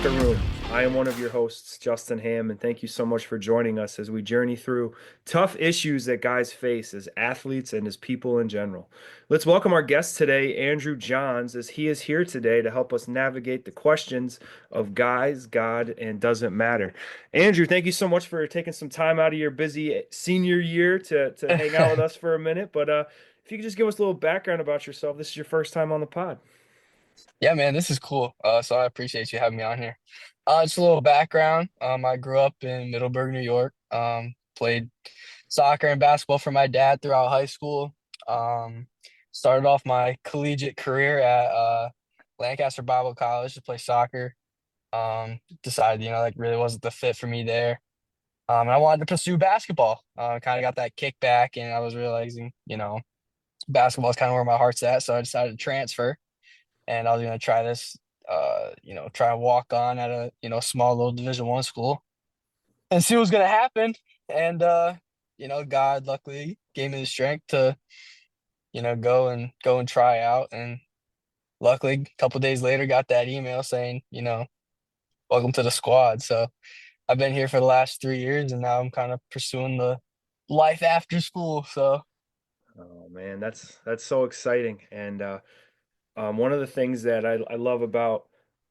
Locker Room. I am one of your hosts, Justin Ham, and thank you so much for joining us as we journey through tough issues that guys face as athletes and as people in general. Let's welcome our guest today, Andrew Johns, as he is here today to help us navigate the questions of guys, God, and doesn't matter. Andrew, thank you so much for taking some time out of your busy senior year to hang out with us for a minute. But if you could just give us a little background about yourself, this is your first time on the pod. Yeah, man, this is cool. So I appreciate you having me on here. Just a little background. I grew up in Middleburg, New York. Played soccer and basketball for my dad throughout high school. Um, Started off my collegiate career at Lancaster Bible College to play soccer. Decided, like really wasn't the fit for me there. And I wanted to pursue basketball. Kind of got that kickback, and I was realizing, basketball is kind of where my heart's at. So I decided to transfer and I was gonna try this, try and walk on at a small little Division 1 school and see what was gonna happen. And God luckily gave me the strength to go and try out. And luckily, a couple days later, got that email saying, welcome to the squad. So I've been here for the last 3 years, and now I'm kind of pursuing the life after school. So Oh man, that's so exciting. And one of the things that I love about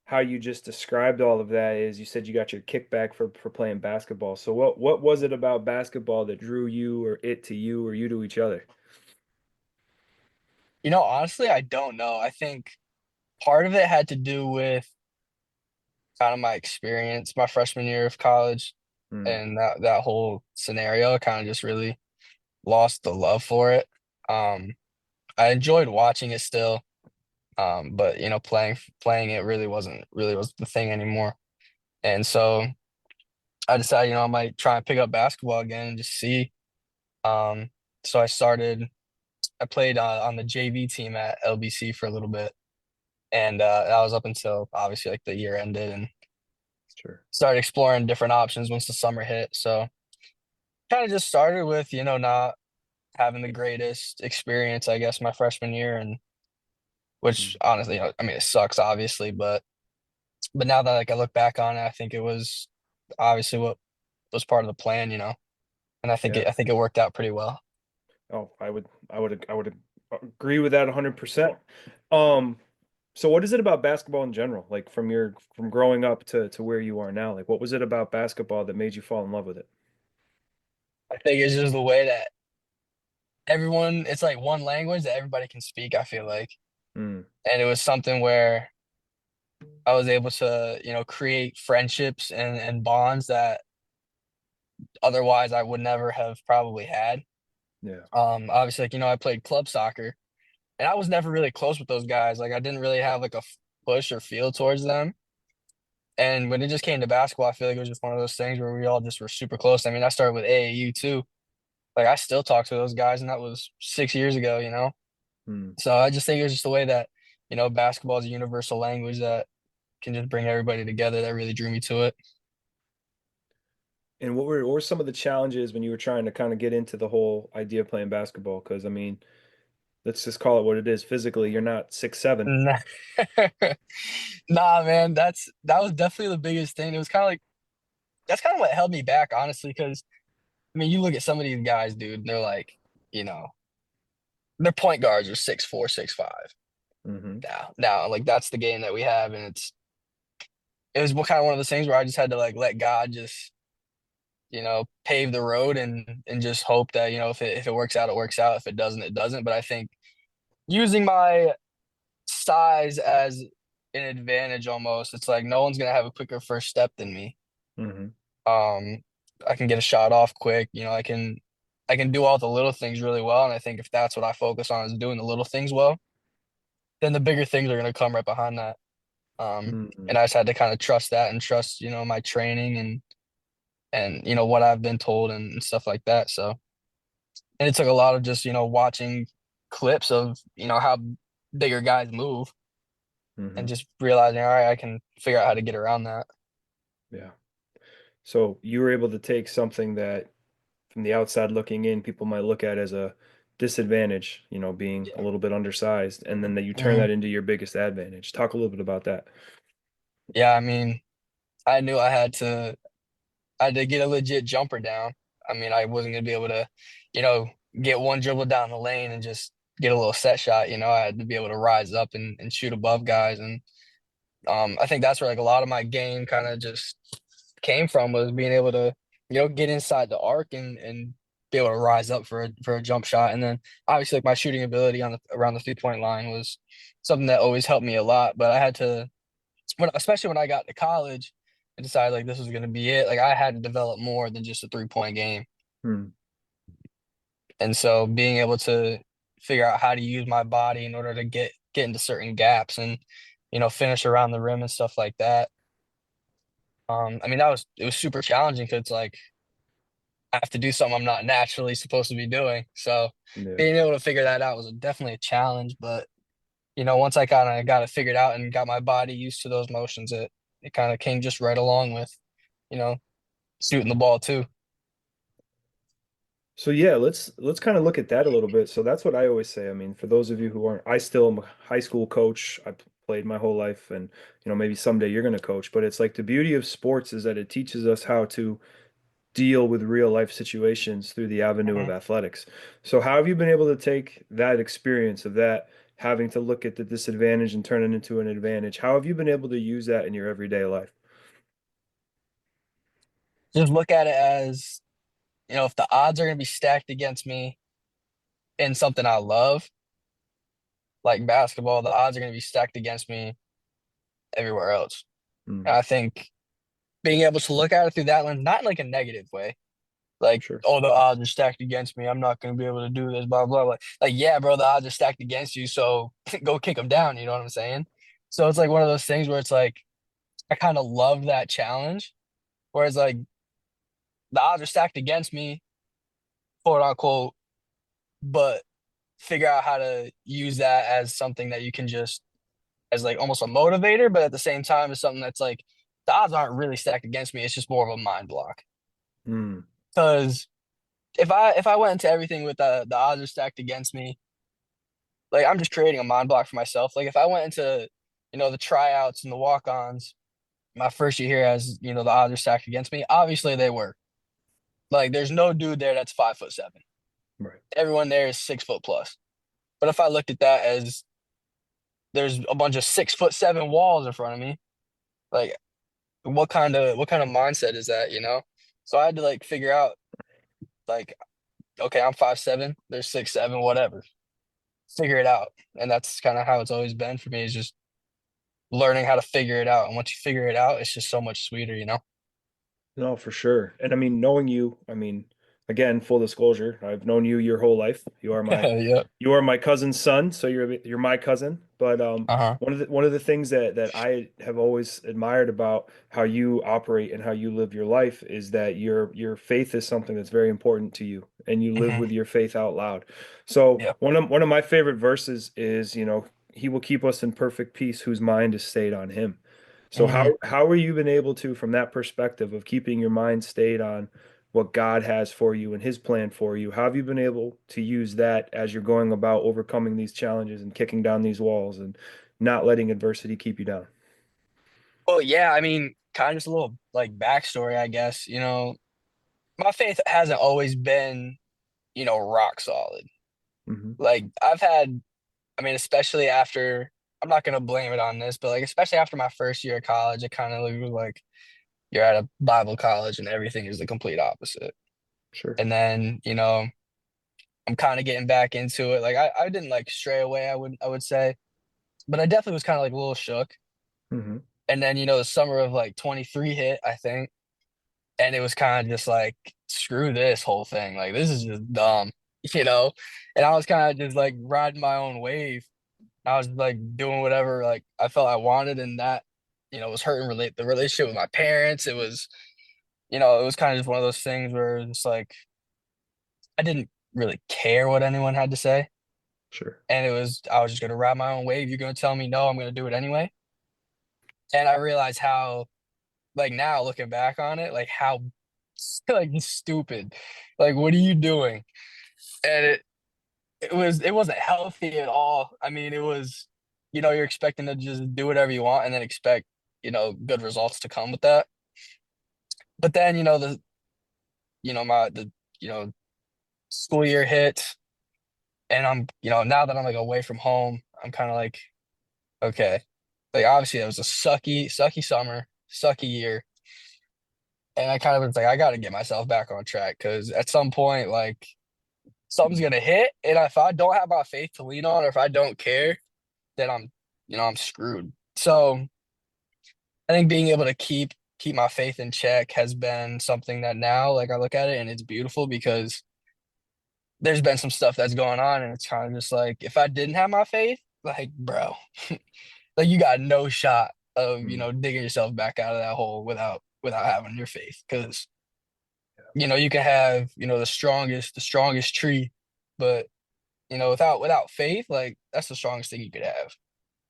how you just described all of that is you said you got your kickback for playing basketball. So what was it about basketball that drew you or it to you or you to each other? honestly, I don't know. I think part of it had to do with kind of my experience my freshman year of college, Hmm. and that whole scenario kind of just really lost the love for it. I enjoyed watching it still, but playing it really was the thing anymore. And so I decided, I might try and pick up basketball again and just see. Um, so I played on the JV team at LBC for a little bit, and that was up until obviously like the year ended, and Sure. started exploring different options once the summer hit. So kind of just started with, not having the greatest experience, I guess, my freshman year, and which Hmm. honestly, I mean, it sucks, obviously, but now that like I look back on it, I think it was obviously what was part of the plan, and Yeah. I think it worked out pretty well. Oh, I would agree with that 100%. Um, so what is it about basketball in general? Like from growing up to where you are now? Like what was it about basketball that made you fall in love with it? I think it's just the way that it's like one language that everybody can speak, I feel like. Hmm. And it was something where I was able to, create friendships and bonds that otherwise I would never have probably had. Yeah. Obviously, like, I played club soccer, and I was never really close with those guys. Like, I didn't really have like a push or feel towards them. And when it just came to basketball, I feel like it was just one of those things where we all just were super close. I mean, I started with AAU too. Like, I still talk to those guys, and that was 6 years ago. Hmm. So I just think it was just the way that, basketball is a universal language that can just bring everybody together that really drew me to it. And what were some of the challenges when you were trying to kind of get into the whole idea of playing basketball? Because I mean, let's just call it what it is. Physically, you're not 6'7". Nah, Nah, man, that was definitely the biggest thing. It was kind of like that's kind of what held me back, honestly, because I mean, you look at some of these guys, dude, and they're like, you know, their point guards are 6'4", 6'5". Hmm. Now, like that's the game that we have, and it was kind of one of those things where I just had to like let God just, pave the road and just hope that, if it works out, it works out. If it doesn't, it doesn't. But I think using my size as an advantage almost, it's like no one's gonna have a quicker first step than me. Hmm. Um, I can get a shot off quick. I can do all the little things really well. And I think if that's what I focus on is doing the little things well, then the bigger things are gonna come right behind that. Hmm. And I just had to kind of trust that and trust, my training and what I've been told and stuff like that. So, and it took a lot of just, watching clips of, how bigger guys move and Hmm. just realizing, all right, I can figure out how to get around that. Yeah. So you were able to take something that from the outside looking in, people might look at as a disadvantage, being a Yeah. little bit undersized, and then that you turn hmm that into your biggest advantage. Talk a little bit about that. Yeah, I mean, I knew I had to get a legit jumper down. I mean, I wasn't gonna be able to, you know, get one dribble down the lane and just get a little set shot. I had to be able to rise up and shoot above guys. And I think that's where like a lot of my game kind of just came from, was being able to, get inside the arc and be able to rise up for a jump shot. And then obviously like my shooting ability on the around the 3-point line was something that always helped me a lot. But I had to, especially when I got to college and decided like this was going to be it, like I had to develop more than just a 3-point game. Hmm. And so being able to figure out how to use my body in order to get into certain gaps and finish around the rim and stuff like that. I mean, it was super challenging because like I have to do something I'm not naturally supposed to be doing. So Yeah. being able to figure that out was definitely a challenge. But once I kind of got it figured out and got my body used to those motions, it kind of came just right along with, you know, shooting the ball too. So yeah, let's kind of look at that a little bit. So that's what I always say. I mean, for those of you who aren't, I still am a high school coach. I played my whole life, and maybe someday you're going to coach. But it's like the beauty of sports is that it teaches us how to deal with real life situations through the avenue of Mhm. athletics. So how have you been able to take that experience of that having to look at the disadvantage and turn it into an advantage? How have you been able to use that in your everyday life? Just look at it as, if the odds are going to be stacked against me in something I love, like basketball, the odds are going to be stacked against me everywhere else. And Mm, I think being able to look at it through that lens, not in like a negative way, like, sure. oh, the odds are stacked against me, I'm not going to be able to do this, blah, blah, blah. Like, yeah, bro, the odds are stacked against you, so go kick them down. You know what I'm saying? So it's like one of those things where it's like, I kind of love that challenge, whereas like the odds are stacked against me, quote unquote, but figure out how to use that as something that you can just, as like almost a motivator, but at the same time, it's something that's like, the odds aren't really stacked against me. It's just more of a mind block. Mm, Because if I went into everything with the odds are stacked against me, like I'm just creating a mind block for myself. Like if I went into, the tryouts and the walk-ons my first year here, as the odds are stacked against me, obviously they were. Like there's no dude there that's 5'7". right. Everyone there is 6 foot plus. But if I looked at that as there's a bunch of 6'7" walls in front of me, like what kind of mindset is that, So I had to like figure out like, okay, I'm 5'7", there's 6'7", whatever. Figure it out. And that's kind of how it's always been for me, is just learning how to figure it out. And once you figure it out, it's just so much sweeter. No, for sure. And I mean, knowing you, I mean, again, full disclosure, I've known you your whole life. Yep. You are my cousin's son, so you're my cousin. But Uh-huh. one of the things that I have always admired about how you operate and how you live your life is that your faith is something that's very important to you, and you live Hmm. with your faith out loud. So Yep. one of my favorite verses is, he will keep us in perfect peace whose mind is stayed on him. So Hmm. how are you been able to, from that perspective of keeping your mind stayed on what God has for you and his plan for you, how have you been able to use that as you're going about overcoming these challenges and kicking down these walls and not letting adversity keep you down? Well, yeah, I mean, kind of just a little like backstory, I guess. My faith hasn't always been, rock solid. Hmm. Like I mean, especially after, I'm not gonna blame it on this, but like especially after my first year of college, it kind of was like you're at a Bible college and everything is the complete opposite. Sure. And then, I'm kind of getting back into it. Like I didn't like stray away, I would say, but I definitely was kind of like a little shook. Hmm. And then, the summer of like 23 hit, I think, and it was kind of just like, screw this whole thing. Like this is just dumb, you know? And I was kind of just like riding my own wave. I was like doing whatever like I felt I wanted, and that, was hurting relate the relationship with my parents. It was kind of just one of those things where it's like I didn't really care what anyone had to say. Sure. And I was just gonna ride my own wave. You're gonna tell me no, I'm gonna do it anyway. And I realized how, like now looking back on it, like how like stupid. Like, what are you doing? And it wasn't healthy at all. I mean, it was, you're expecting to just do whatever you want and then expect, good results to come with that. But then, the you know, school year hits and now that I'm like away from home, I'm kind of like, okay. Like obviously that was a sucky summer, sucky year. And I kind of was like, I gotta get myself back on track because at some point, like something's gonna hit. And if I don't have my faith to lean on, or if I don't care, then I'm screwed. So I think being able to keep my faith in check has been something that now, like I look at it and it's beautiful because there's been some stuff that's going on, and it's kind of just like if I didn't have my faith, like bro, like you got no shot of Mm. digging yourself back out of that hole without having your faith because you can have the strongest tree, but without faith, like that's the strongest thing you could have.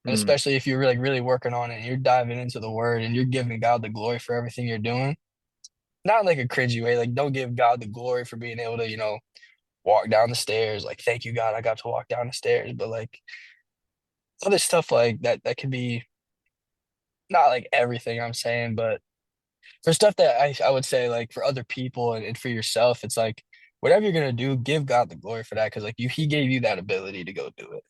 And Mm. especially if you're really working on it and you're diving into the word and you're giving God the glory for everything you're doing. Not in like a cringy way, like don't give God the glory for being able to, walk down the stairs. Like, thank you, God, I got to walk down the stairs. But like other stuff like that could be not like everything I'm saying, but for stuff that I would say like for other people and for yourself, it's like whatever you're gonna do, give God the glory for that because like he gave you that ability to go do it.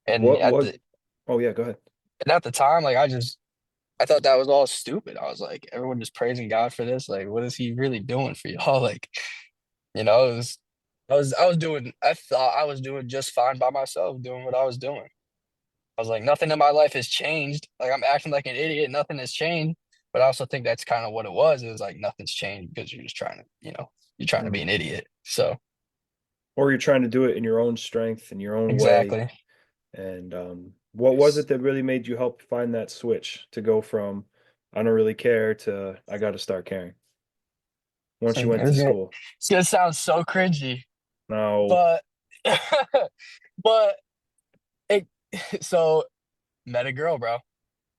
And What at was? the Oh yeah, go ahead. and at the time, like I thought that was all stupid. I was like, everyone just praising God for this. Like, what is he really doing for y'all? Like, it was I thought I was doing just fine by myself, doing what I was doing. I was like, nothing in my life has changed. Like I'm acting like an idiot, nothing has changed. But I also think that's kind of what it was. It was like nothing's changed because you're just trying to, you're trying to be Mm. an idiot. So Or you're trying to do it in your own strength, in your own way. exactly. And what was it that really made you help find that switch to go from I don't really care to I got to start caring once So you went to school? it's gonna sound so cringy, No. but but it so met a girl, bro.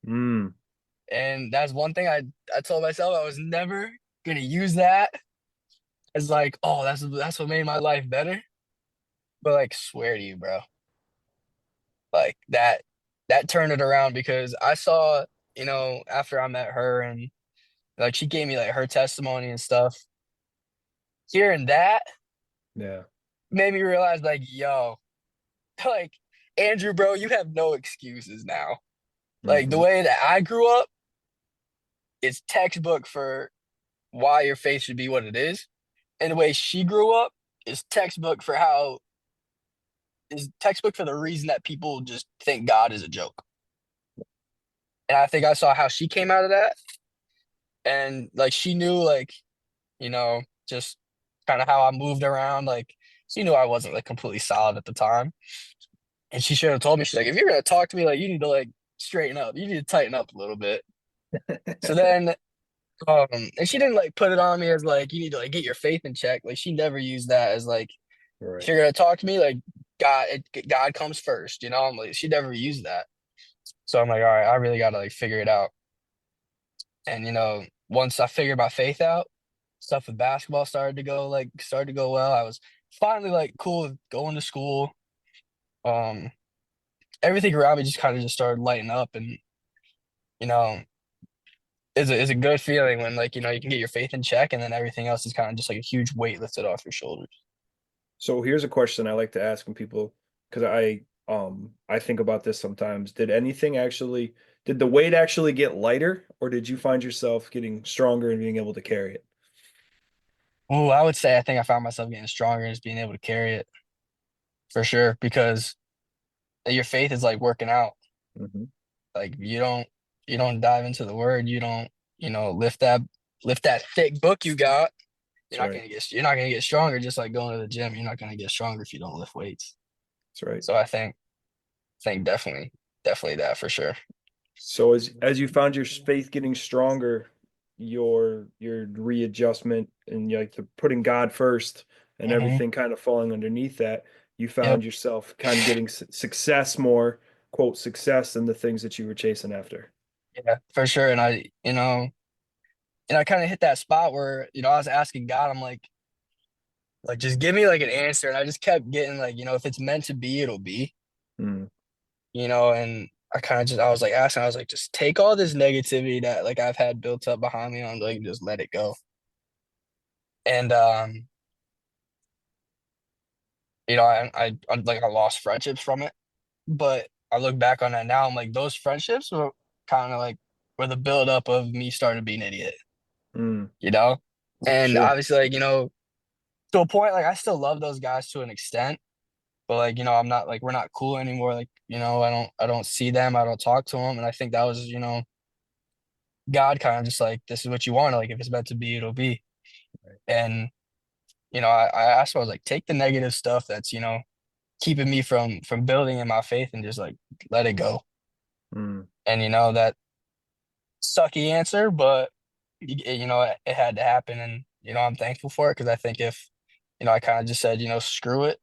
Mm. And that's one thing I told myself I was never gonna use that as like, oh, that's what made my life better. But like, swear to you, bro, like that turned it around because I saw, after I met her and like she gave me like her testimony and stuff. Hearing that Yeah. made me realize, like, yo, like Andrew, bro, you have no excuses now. Like the Hmm. way that I grew up is textbook for why your faith should be what it is. And the way she grew up is textbook for the reason that people just think God is a joke. And I think I saw how she came out of that. And like she knew like, just kind of how I moved around. Like she knew I wasn't like completely solid at the time. And she should have told me, she's like, if you're gonna talk to me, like you need to like straighten up. You need to tighten up a little bit. So then and she didn't like put it on me as like you need to like get your faith in check. Like she never used that as like if Right. you're gonna talk to me, like God comes first, I'm like she never used that. So I'm like, all right, I really gotta like figure it out. And once I figured my faith out, stuff with basketball started to go well. I was finally like cool with going to school. Um, Everything around me just kind of just started lighting up, and you know, is a good feeling when like you can get your faith in check, and then everything else is kind of just like a huge weight lifted off your shoulders. So here's a question I like to ask when people, because I think about this sometimes. Did the weight actually get lighter, or did you find yourself getting stronger and being able to carry it? Oh, I would say I think I found myself getting stronger and just being able to carry it for sure because your faith is like working out. Hmm. Like you don't dive into the word, you don't, lift that thick book you got. That's right. You're not gonna get stronger just like going to the gym. You're not gonna get stronger if you don't lift weights. That's right. So I think definitely that for sure. So as you found your faith getting stronger, your readjustment and like the putting God first and Hmm. everything kind of falling underneath that, you Yep. found yourself kind of getting success more, quote, success than the things that you were chasing after. Yeah, for sure. And I kind of hit that spot where, I was asking God, I'm like, just give me like an answer. And I just kept getting like, if it's meant to be, it'll be, Mm. and I was like asking, I was like, just take all this negativity that like I've had built up behind me, I'm like, just let it go. And I lost friendships from it, but I look back on that now, I'm like, those friendships were kind of like were the buildup of me starting to be an idiot, Mm, you know? And sure. obviously, like, to a point, like I still love those guys to an extent, but like, I'm not like we're not cool anymore. Like, I don't see them, I don't talk to them. And I think that was, God kind of just like, this is what you want. Like, if it's meant to be, it'll be. And, I asked him, I was like, take the negative stuff that's, keeping me from building in my faith and just like let it go. Mm, And that sucky answer, but it had to happen. And, I'm thankful for it because I think if, I kind of just said, screw it,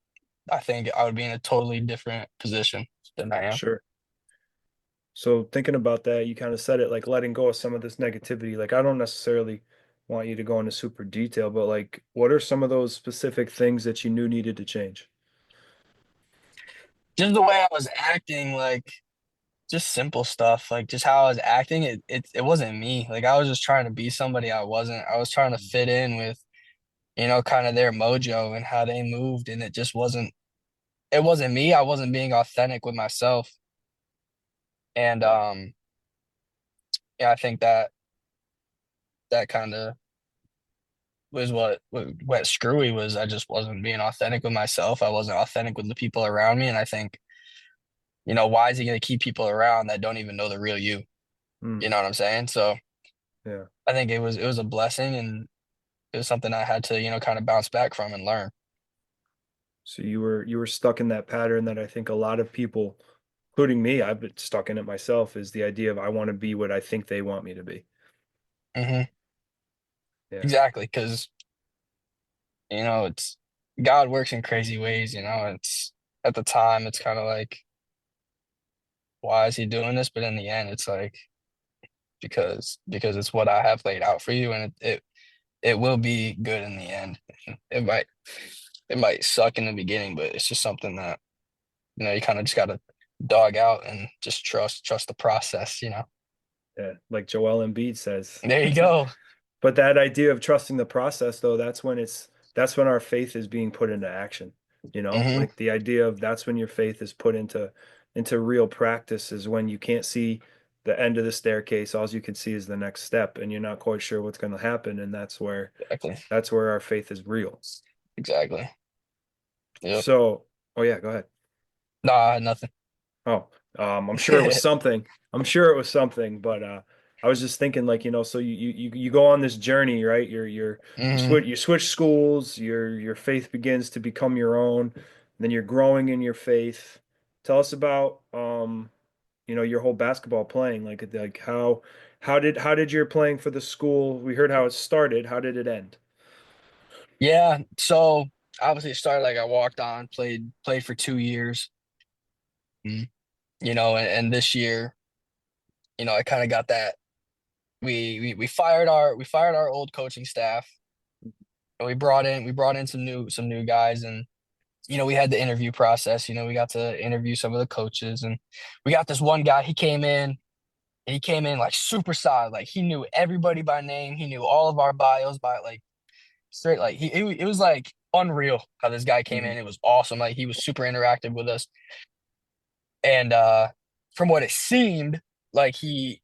I think I would be in a totally different position than I am. sure. So thinking about that, you kind of said it like letting go of some of this negativity. Like I don't necessarily want you to go into super detail, but like what are some of those specific things that you knew needed to change? Just the way I was acting, like just simple stuff, like just how I was acting, it wasn't me. Like I was just trying to be somebody I wasn't. I was trying to fit in with, kind of their mojo and how they moved, and it wasn't me. I wasn't being authentic with myself. And yeah, I think that kind of was what went screwy was I just wasn't being authentic with myself. I wasn't authentic with the people around me. And I think, why is he going to keep people around that don't even know the real you? Mm, You know what I'm saying? So yeah. I think it was a blessing and it was something I had to, kind of bounce back from and learn. So you were stuck in that pattern that I think a lot of people, including me, I've been stuck in it myself, is the idea of I want to be what I think they want me to be. Hmm. Yeah. Exactly. Because, it's God works in crazy ways, it's at the time it's kind of like, why is he doing this? But in the end, it's like because it's what I have laid out for you and it will be good in the end. It might it might suck in the beginning, but it's just something that, you kind of just gotta dog out and just trust the process. Yeah. Like Joel Embiid says. There you go. But that idea of trusting the process, though, that's when our faith is being put into action. Hmm. Like the idea of that's when your faith is put into real practice is when you can't see the end of the staircase. All you can see is the next step, and you're not quite sure what's going to happen. And Exactly. that's where our faith is real. Exactly. Yep. So, oh yeah, go ahead. Nah, nothing. Oh, I'm sure it was something. I'm sure it was something, but I was just thinking, like, so you go on this journey, right? Hmm. You switch schools, your faith begins to become your own, and then you're growing in your faith. Tell us about your whole basketball playing, like how did your playing for the school? We heard how it started. How did it end? Yeah. So obviously it started like I walked on, played for 2 years. Mhm. And this year, I kind of got that. We fired our old coaching staff and we brought in some new guys and we had the interview process. We got to interview some of the coaches and we got this one guy, he came in like super solid. Like he knew everybody by name. He knew all of our bios by like straight like it was like unreal how this guy came Mhm. in. It was awesome. Like he was super interactive with us. And from what like he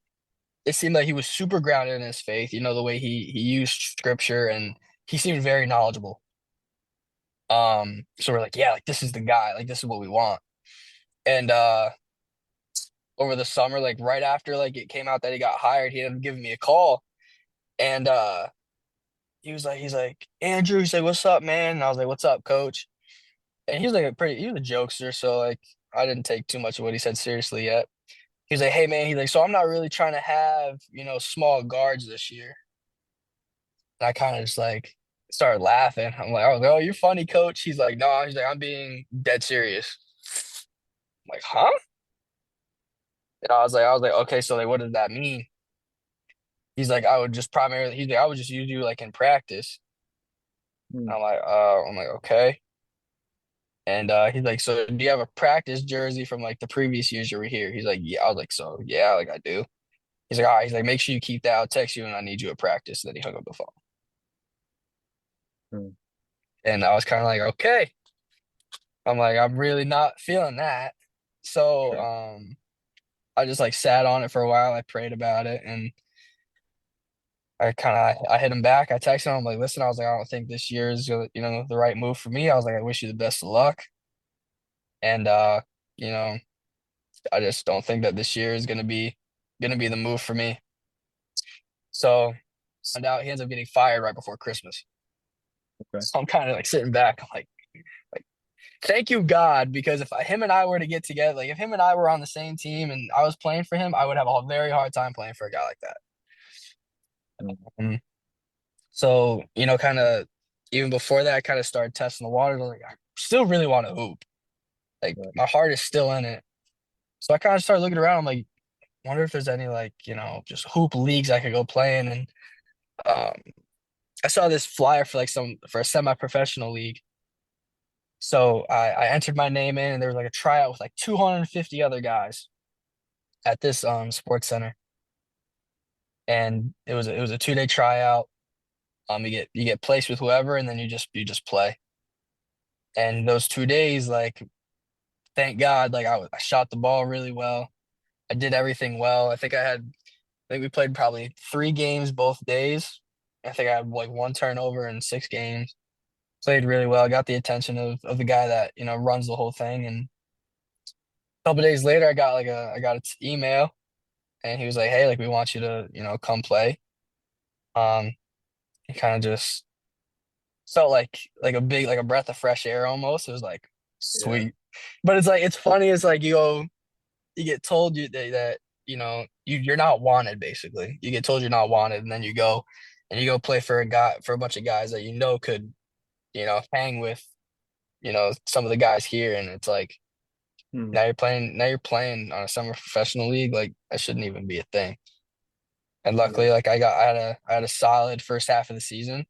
it seemed like he was super grounded in his faith, the way he used scripture and he seemed very knowledgeable. So we're like, yeah, like this is the guy, like this is what we want. And over the summer, like right after like it came out that he got hired, he ended up giving me a call and he's like, Andrew, he's like, what's up, man? And I was like, what's up, coach? And he was a jokester, so like I didn't take too much of what he said seriously yet. He's like, hey man, he's like, so I'm not really trying to have, small guards this year. And I kind of just like started laughing. I was like, oh, you're funny, coach. He's like, no, he's like, I'm being dead serious. I'm like, huh? And I was like, okay, so like, what does that mean? He's like, I would just use you like in practice. Mm, I'm like, okay. And he's like, "So do you have a practice jersey from like the previous years you were here?" He's like, "Yeah." I was like, "So yeah, like I do." He's like, "All right." He's like, "Make sure you keep that. I'll text you and I need you at practice." Then he hung up the phone. Mm. And I was kind of like, "Okay." I'm like, "I'm really not feeling that." So Sure. I just like sat on it for a while. I prayed about it and I hit him back. I texted him. I'm like, "Listen," I was like, "I don't think this year is the right move for me." I was like, "I wish you the best of luck." And you know, I just don't think that this year is gonna be the move for me. So found out he ends up getting fired right before Christmas. Okay. So I'm kind of like sitting back, I'm like, thank you God, because if him and I were to get together, like if him and I were on the same team and I was playing for him, I would have a very hard time playing for a guy like that. Mm. Um, so kind of even before that, I kind of started testing the waters. I was like, I still really want to hoop. Like Right. my heart is still in it. So I kind of started looking around. I'm like, wonder if there's any like just hoop leagues I could go play in. And um, I saw this flyer for for a semi-professional league. So I entered my name in, and there was like a tryout with like 250 other guys at this sports center, and it was a 2-day tryout. You get placed with whoever, and then you just play. And those 2 days, like thank God, like I shot the ball really well. I did everything well. I think we played probably 3 games both days. I think I had like one turnover in 6 games. Played really well. Got the attention of the guy that runs the whole thing. And a couple days later, I got an email, and he was like, "Hey, like we want you to come play." Um, it kind of just felt like a big like a breath of fresh air almost. It was like Yeah. sweet, but it's like it's funny. It's like you get told that you're not wanted basically. You get told you're not wanted, and then you go play for a bunch of guys that could hang with some of the guys here, and it's like Mm. now you're playing on a summer professional league. Like that shouldn't even be a thing. And Yeah. luckily, like I had a solid first half of the season,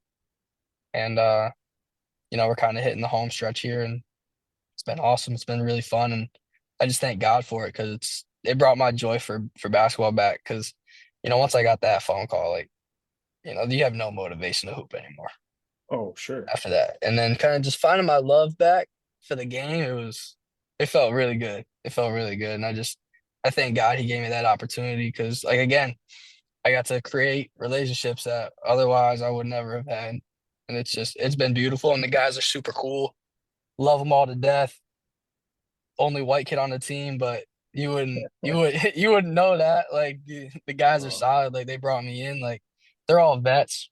and we're kind of hitting the home stretch here, and it's been awesome. It's been really fun, and I just thank God for it because it brought my joy for basketball back. Because once I got that phone call, like you have no motivation to hoop anymore Oh, sure. after that, and then kind of just finding my love back for the game. It felt really good. It felt really good, and I thank God he gave me that opportunity because like again. I got to create relationships that otherwise I would never have had. And it's been beautiful. And the guys are super cool. Love them all to death. Only white kid on the team, but you wouldn't know that. Like the guys are Oh, solid. Like they brought me in. Like they're all vets.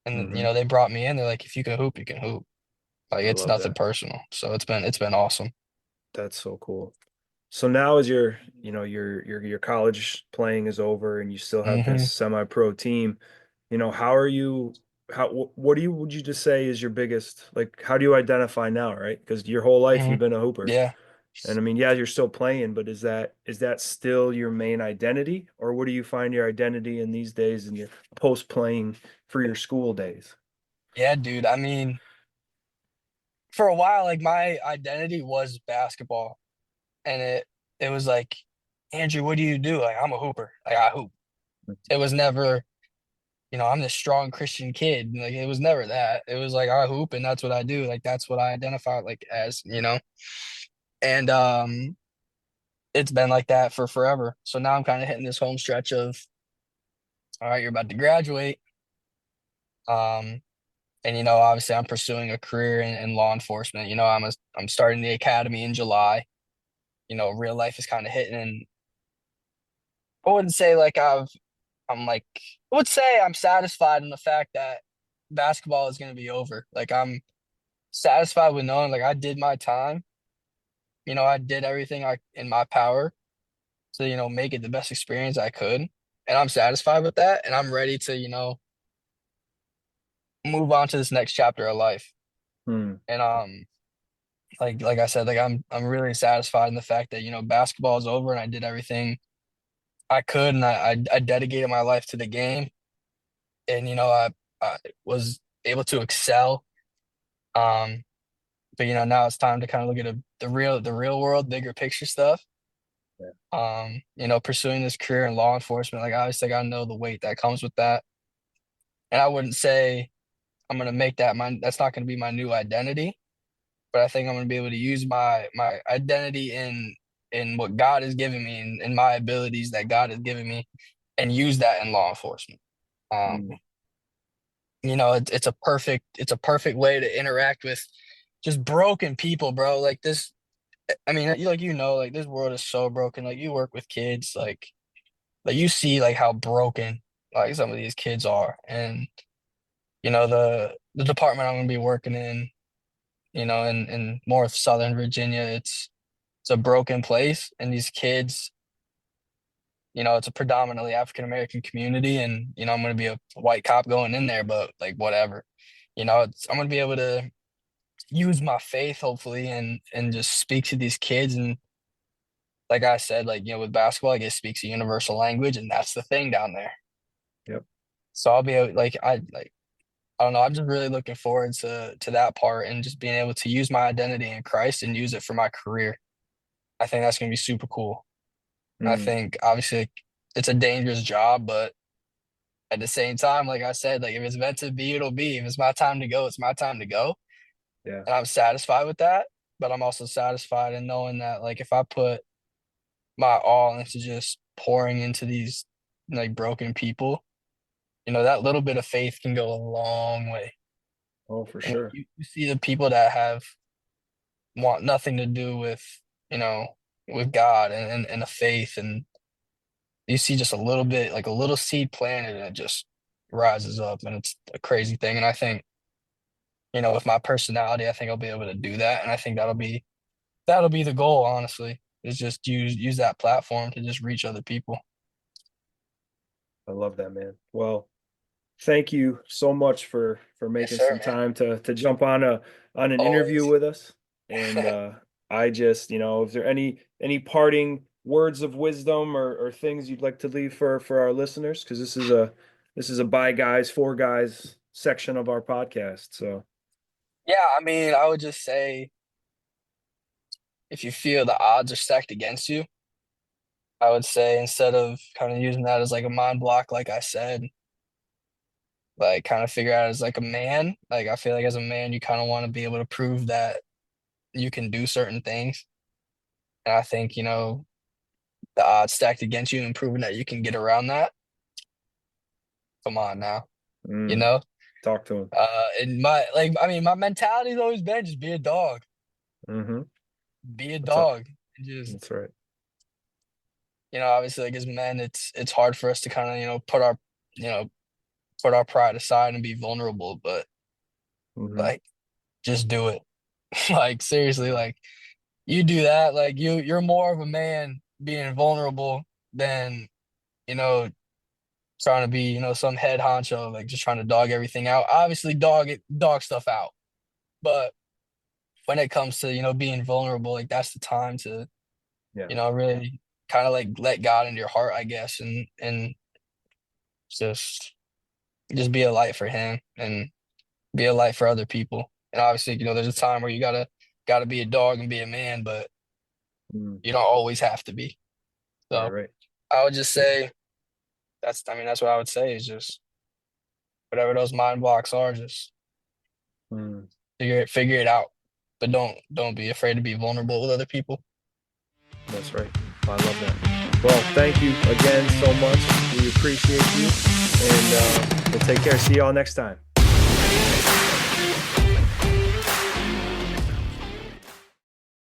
And hmm. they brought me in. They're like, if you can hoop, you can hoop. Like I it's love nothing that. personal. So it's been awesome. That's so cool. So now as your college playing is over and you still have this Hmm. semi-pro team, how are you what do you would you just say is your biggest like how do you identify now, right? Because your whole life Hmm. you've been a hooper. Yeah. And I mean, yeah, you're still playing, but is that still your main identity or where do you find your identity in these days in your post playing for your school days? Yeah, dude. I mean, for a while, like my identity was basketball. And it was like, Andrew, what do you do? Like, I'm a hooper. Like, I hoop. It was never, I'm this strong Christian kid. Like, it was never that. It was like I hoop, and that's what I do. Like, that's what I identify like as. And it's been like that for forever. So now I'm kind of hitting this home stretch of, all right, you're about to graduate. Um, and obviously, I'm pursuing a career in law enforcement. I'm starting the academy in July. Real life is kind of hitting, and I wouldn't say like I'm like I would say I'm satisfied in the fact that basketball is going to be over. Like I'm satisfied with knowing like I did my time. I did everything I in my power to make it the best experience I could, and I'm satisfied with that. And I'm ready to move on to this next chapter of life. Hmm. And like I said, like I'm really satisfied in the fact that basketball is over and I did everything I could, and I dedicated my life to the game, and I was able to excel. Um, But now it's time to kind of look at the real world, bigger picture stuff. Yeah. Pursuing this career in law enforcement, like obviously I gotta know the weight that comes with that. And I wouldn't say I'm gonna make that that's not gonna be my new identity, but I think I'm gonna be able to use my identity in what God has given me and my abilities that God has given me and use that in law enforcement. Um, Mm. it's a perfect way to interact with just broken people, bro. Like this, I mean, like this world is so broken. Like you work with kids, like you see like how broken like some of these kids are, and the department I'm gonna be working in, in more of Southern Virginia, it's a broken place, and these kids, it's a predominantly African American community, and I'm gonna be a white cop going in there, but like whatever, I'm gonna be able to use my faith hopefully and just speak to these kids and like I said, like with basketball, like it speaks a universal language, and that's the thing down there. Yep. So I'll be able, I don't know. I'm just really looking forward to that part and just being able to use my identity in Christ and use it for my career. I think that's gonna be super cool. I Mm. think obviously it's a dangerous job, but at the same time, like I said, like if it's meant to be, it'll be. If it's my time to go, it's my time to go. Yeah. And I'm satisfied with that. But I'm also satisfied in knowing that like if I put my all into just pouring into these like broken people, that little bit of faith can go a long way. Oh, for And sure. you see the people that have want nothing to do you know, with God and the faith, and you see just a little bit, like a little seed planted, and it just rises up, and it's a crazy thing. And I think, with my personality, I think I'll be able to do that, and I think that'll be the goal, honestly, is just use that platform to just reach other people. I love that, man. Well, thank you so much for Yes, making sir, some man. time to jump on an interview Always. with us. And I just, is there any parting words of wisdom or things you'd like to leave for our listeners? Because this is a by guys for guys section of our podcast. So Yeah, I mean, I would just say if you feel the odds are stacked against you, I would say instead of kind of using that as like a mind block, like I said, like kind of figure out as like a man. Like I feel like as a man, you kind of want to be able to prove that you can do certain things. And I think, the odds stacked against you and proving that you can get around that. Come on now, you mm, know? talk to him. And my mentality's always been just be a dog. Mm-hmm. Be a That's up. dog. And just, That's right. obviously like as men, it's hard for us to kind of, you know, put our pride aside and be vulnerable, but Mm-hmm. like just do it. Like seriously, like you do that, like you're more of a man being vulnerable than, you know, trying to be, some head honcho, like just trying to dog everything out. Obviously dog stuff out. But when it comes to, being vulnerable, like that's the time to, Yeah. really kind of like let God into your heart, I guess, and just just be a light for him and be a light for other people. And obviously, there's a time where you gotta be a dog and be a man, but Mm. you don't always have to be. Right, So right. I would just say that's what I would say is just whatever those mind blocks are, just Mm. figure it out. But don't be afraid to be vulnerable with other people. That's right. I love that. Well, thank you again so much. We appreciate you. And we'll take care. See y'all next time.